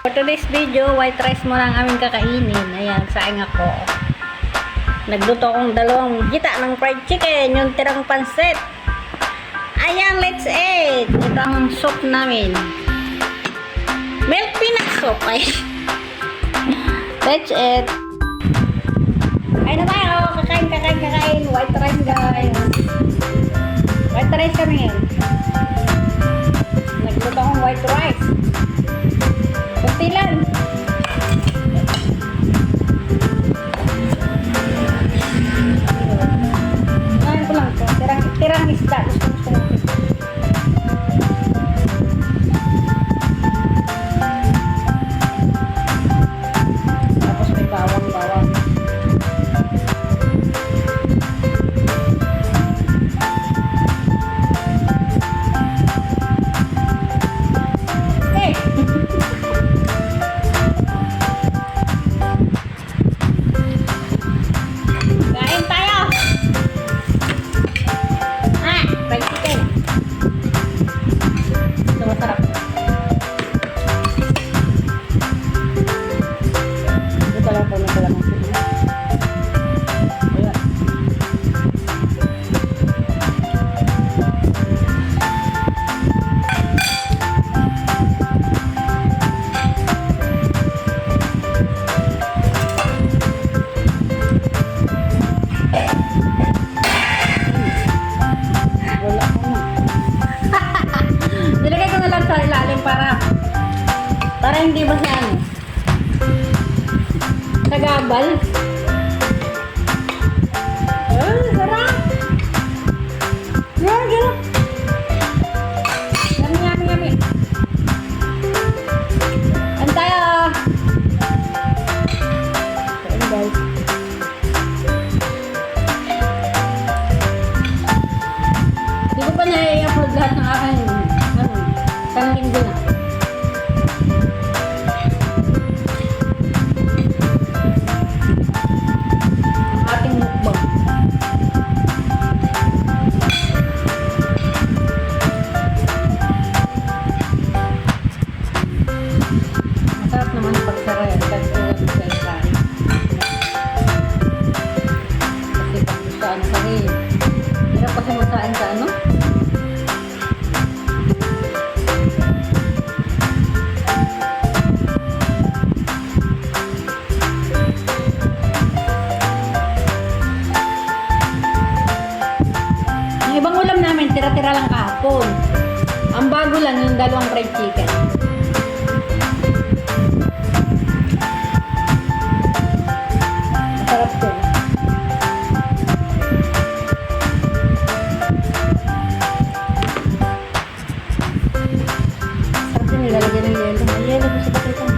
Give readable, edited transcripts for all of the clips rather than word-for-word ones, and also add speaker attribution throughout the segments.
Speaker 1: For today's video, white rice mo lang aming kakainin. Ayan, saing ako. Nagluto akong dalawang gita ng fried chicken, yung tirang pansit. Ayan, let's eat. Ito ang soup namin. Milk peanut soup. Ay. Let's eat. Ay na tayo. Kakain. White rice, guys. White rice kami. Nagluto akong white rice. Kunti lang. Ngayon ko lang ito. Tirang isda. Gusto ko. Tapos may bawang. Para hindi ba sa sagabal. Sarap. Sarap. Yummy. Tayo. Ayan, guys. Hindi ko pa na-i-upload lahat ng aking isang linggo na. Masarap naman pagsaray kasi tulad sa isahin. Kasi pag gusto kasi hirap kasi magsain sa ano. Ang ibang ulam namin tira-tira lang kahapon. Ang bago lang yung dalawang fried chicken. Masarap to. Sarap din nilalagyan ng yelo. May yelo ko sa pakitan.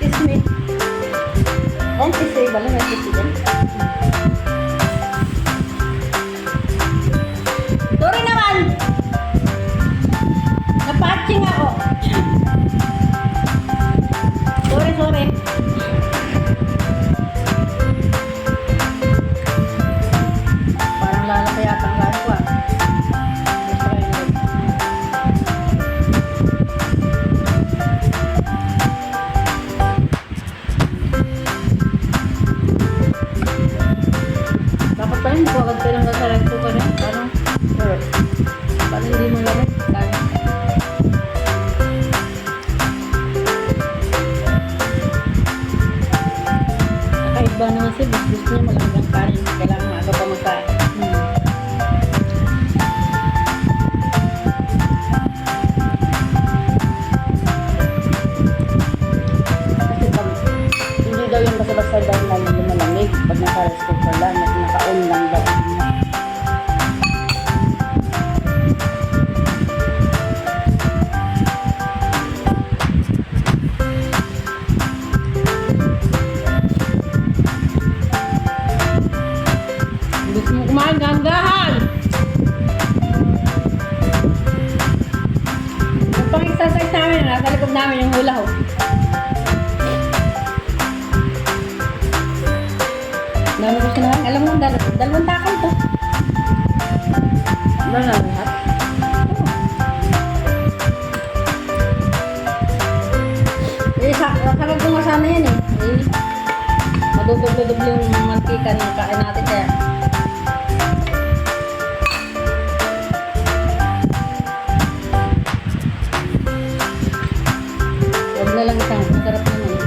Speaker 1: Excuse me. Ang kisay ba lang ang kisay? Sorry naman! Napatching ako. Sorry. Parang lalaki yata ang lahat ko ah. Dapat pa rin, buwagad ka lang sa rento ka rin. Parang hindi mo lamit. Nakaiba naman siya, gusto niya malagang kanin. Kailangan maaga pa magkain. Kasi pag hindi daw yung basta-basta daw namin lumalamig. Pag naka-rice cooker lang, naka-on lang daw. Gusto mo kumain, ganggahan! Yung pang-exercise namin, nasa likod namin yung hula ho. Dami ko sinahan. Alam mo, dalawang takal to. Wala na lahat. Sakag ko nga sana yan eh. Madubog-dubog yung mantika ng kain natin kaya. Huwag na lang isang. Masarap naman eh.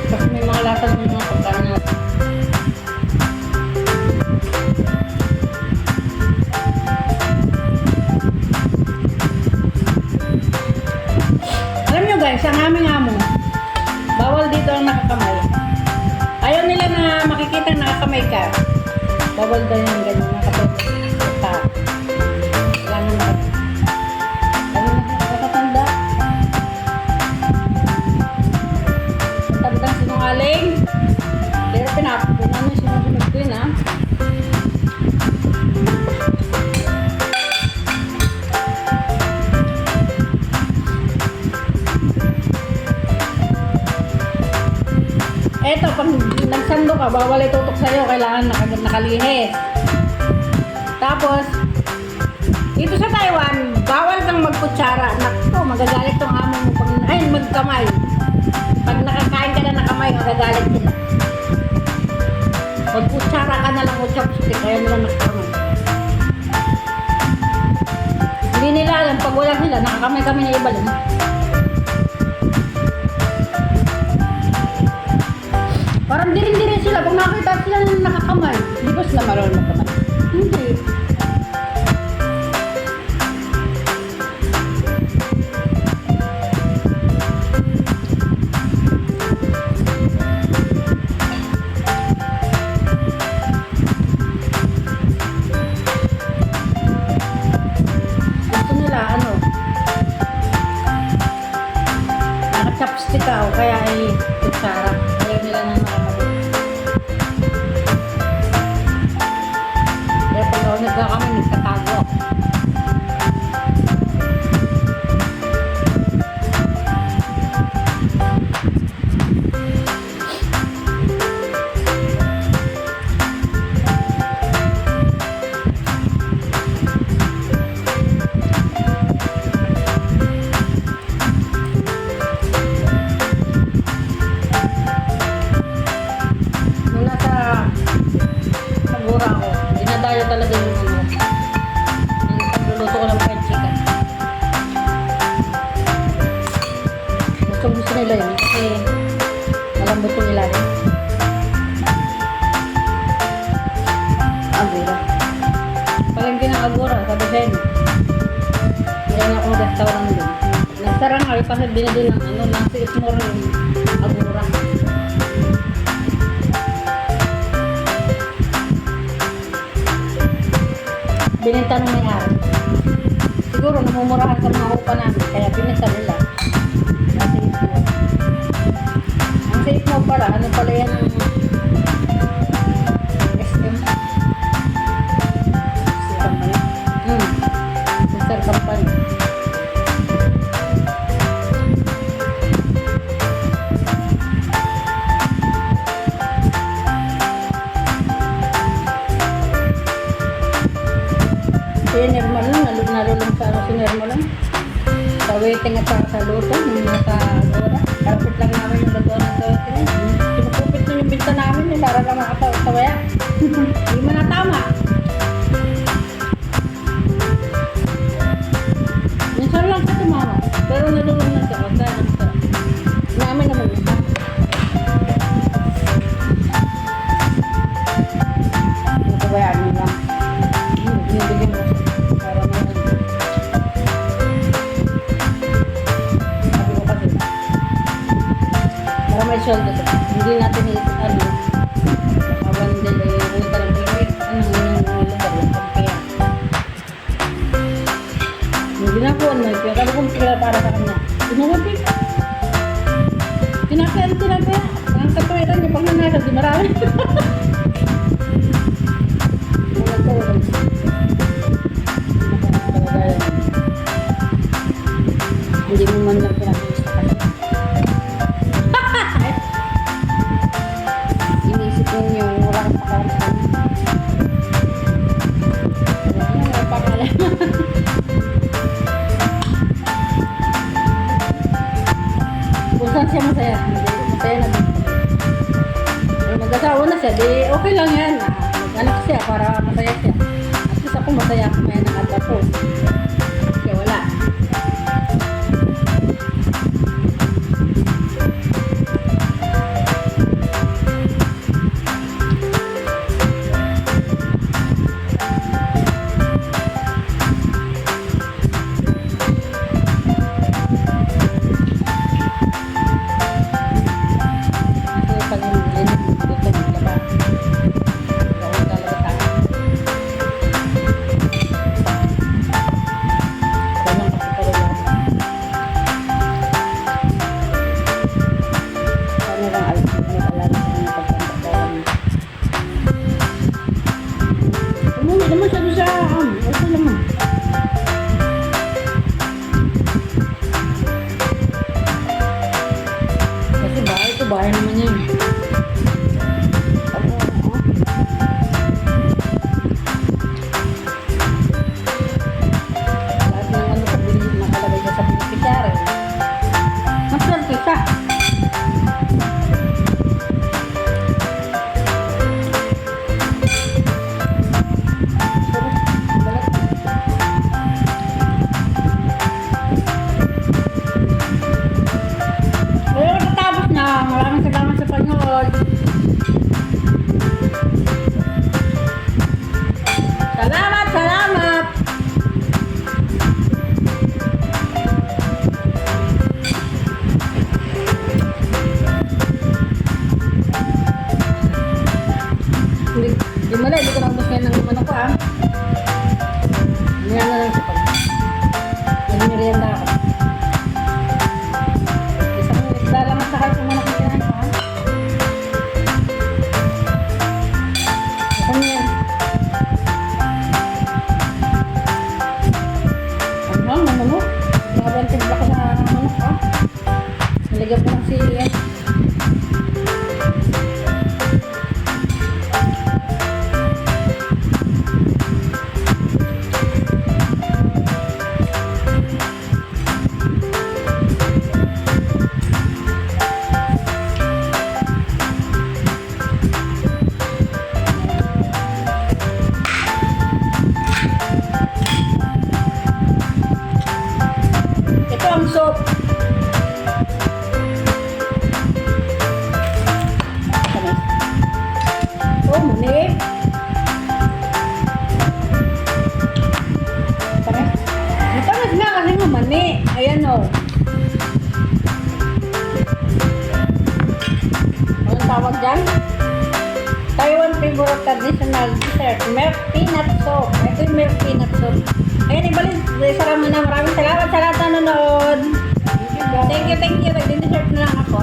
Speaker 1: Kasi may mga lasa ng mga pagkain natin. Alam nyo guys, ang aming amo, bawal dito ang nakakamay. Ayaw nila na makikita nakakamay ka. Bawal daw yung ganyan nakapagpunta. Kailangan na. Ano na, nakatanda? Tandang sinungaling. Pero pinapunan nyo sinusunod ko yun ha. Eto, pag nagsando ka, bawal itutok sa'yo, kailangan nakalihis. Tapos, dito sa Taiwan, bawal kang magkutsara. Naku, magagalit tong amo mo pag, ay, magkamay. Pag nakakain ka na nakamay, magagalit sila. Magkutsara ka na lang o chopstick, kaya nila nakakamay. Hindi nila alam, pag wala sila, nakakamay kami na iba lang. Parang dirin-dirin sila pag nakakita sila ng nakakamay.
Speaker 2: Hindi ba sila marunong magkamay?
Speaker 1: Hindi. Gusto nila, ano, naka-chopstick ka o kaya ay kutsara. Ayaw nila na nakakabit. Kaya pag nagka kami, nagtatago. Nung nasa Magura ako, dinadayo talaga yung ano, yung pagluluto ko ng fried chicken. Gusto nila yun kasi malambot yung ilalim. Agura. Palengke ng Agura, sabi sa inyo. Meron akong restaurant din. Nagsarang ay kasi binili ng ano, ng si Ismore yung Agura. Binenta ng may-ari. Siguro namumurahan sa mga upa namin, kaya binenta nila. Kasi ito. Ang safe mo pala, ano pala yan ang SM? Sister Company? Sister Company. Si Nermal lang, nalulong sa si Nermal lang. Sa waiting at sa luto, nung nasa Agora. Karapit lang namin yung luto ng waiting. Pinupupit na yung binta namin, para lang makatawaya. Hindi man natama. Minsan lang sa tumama, pero nalulong na siya. Wag dahil ang sarap. Namin naman yun. Natawayaan mo lang. Binibigyan mo. Para may ano. Sabi ko kasi, para may sweldo. Hindi natin ano, makabandel eh, yung talang pingit. Ano yung lugar yung pagkaya. Hindi na po, kaya kami kong pila para sa kanya. Tinawagin. Tinapaya. Ang katuwiran niya, pag nanasa, di marami. Hindi mo man lang pinag-iista ka. Inisip ninyo, wala kang Kung saan siya masaya, hindi masaya na din. Mag-asawa na siya, di okay lang yan. Mag-anak siya para masaya siya. At least ako masaya ako may anak at ako. Kaya wala. Bahay naman yun. Lahat ng ano sa bilis nakalagay ka sa beneficiary. Maswerte ka. Maraming salamat sa panood. Salamat, salamat. Hindi mo na, hindi ko nang gusto ng ano ko ah. Hindi na lang sa pag. Merienda ako. Salamat sa kahit kung ano kong kinain ko, ha? Ano yan? Ano? Ano? Nagabantid ba ko sa manok, ha? Nalagyan ko ng sili, ang soup. Oh, mani. Matamis nga kasi mo mani. Ayan o. Anong tawag dyan? Taiwan favorite traditional dessert. Milk peanut soup. Ito yung milk peanut soup. Ayan, ibalik. Sarap mo na. Maraming salamat sa lahat na nanonood. Thank you. Nag-dessert na lang ako.